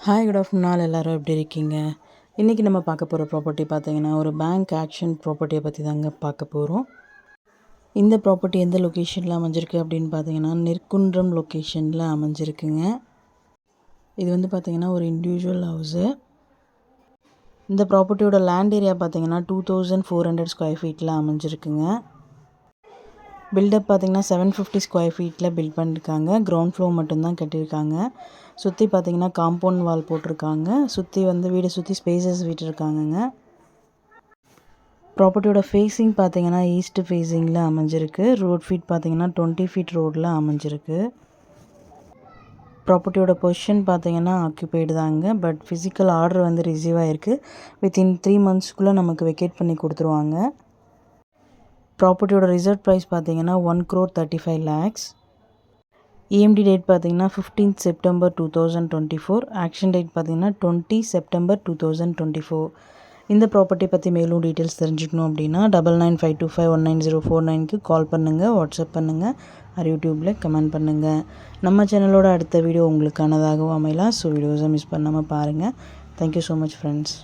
Hi good afternoon எல்லோரும் எப்படி இருக்கீங்க? இன்றைக்கி நம்ம பார்க்க போகிற ப்ராப்பர்ட்டி பார்த்தீங்கன்னா ஒரு பேங்க் ஆக்ஷன் ப்ராப்பர்ட்டியை பற்றி தாங்க பார்க்க போகிறோம். இந்த ப்ராப்பர்ட்டி எந்த லொக்கேஷனில் அமைஞ்சிருக்கு அப்படின்னு பார்த்தீங்கன்னா நெற்குன்றம் லொக்கேஷனில் அமைஞ்சிருக்குங்க. இது வந்து பார்த்திங்கன்னா ஒரு இண்டிவிஜுவல் ஹவுஸு. இந்த ப்ராப்பர்ட்டியோட லேண்ட் ஏரியா பார்த்திங்கன்னா 2400 ஸ்கொயர் ஃபீட்டில் அமைஞ்சிருக்குங்க. பில்டப் பார்த்திங்கன்னா 750 ஸ்கொயர் ஃபீட்டில் பில்ட் பண்ணியிருக்காங்க. கிரவுண்ட் ஃப்ளோர் மட்டும்தான் கட்டியிருக்காங்க. சுற்றி பார்த்திங்கன்னா காம்பவுண்ட் வால் போட்டிருக்காங்க. சுற்றி வந்து வீடு சுற்றி ஸ்பேசஸ் விட்டுருக்காங்கங்க. ப்ராப்பர்ட்டியோட ஃபேஸிங் பார்த்திங்கன்னா ஈஸ்ட் ஃபேஸிங்கில் அமைஞ்சிருக்கு. ரோட் ஃபீட் பார்த்திங்கன்னா 20 ஃபீட் ரோடில் அமைஞ்சிருக்கு. ப்ராப்பர்ட்டியோட பொசிஷன் பார்த்திங்கன்னா ஆக்குபைடு தாங்க. பட் ஃபிசிக்கல் ஆர்டர் வந்து ரிசீவ் ஆகிருக்கு. வித்தின் 3 monthsக்குள்ளே நமக்கு வெக்கேட் பண்ணி கொடுத்துருவாங்க. ப்ராப்பர்ட்டியோட ரிசர்வ் ப்ரைஸ் பார்த்தீங்கன்னா 1,35 lakhs. EMD டேட் பார்த்தீங்கன்னா 15th September 2024. ஆக்ஷன் டேட் பார்த்தீங்கன்னா 20 September 2024. இந்த ப்ராப்பர்ட்டி பற்றி மேலும் டீட்டெயில்ஸ் தெரிஞ்சுக்கணும் அப்படின்னா 9952519049க்கு கால் பண்ணுங்கள், வாட்ஸ்அப் பண்ணுங்கள், யூடியூப்பில் கமெண்ட் பண்ணுங்கள். நம்ம சேனலோட அடுத்த வீடியோ உங்களுக்கானதாகவும் அமையலாம். ஸோ வீடியோஸை மிஸ் பண்ணாமல் பாருங்கள். Thank you so much friends.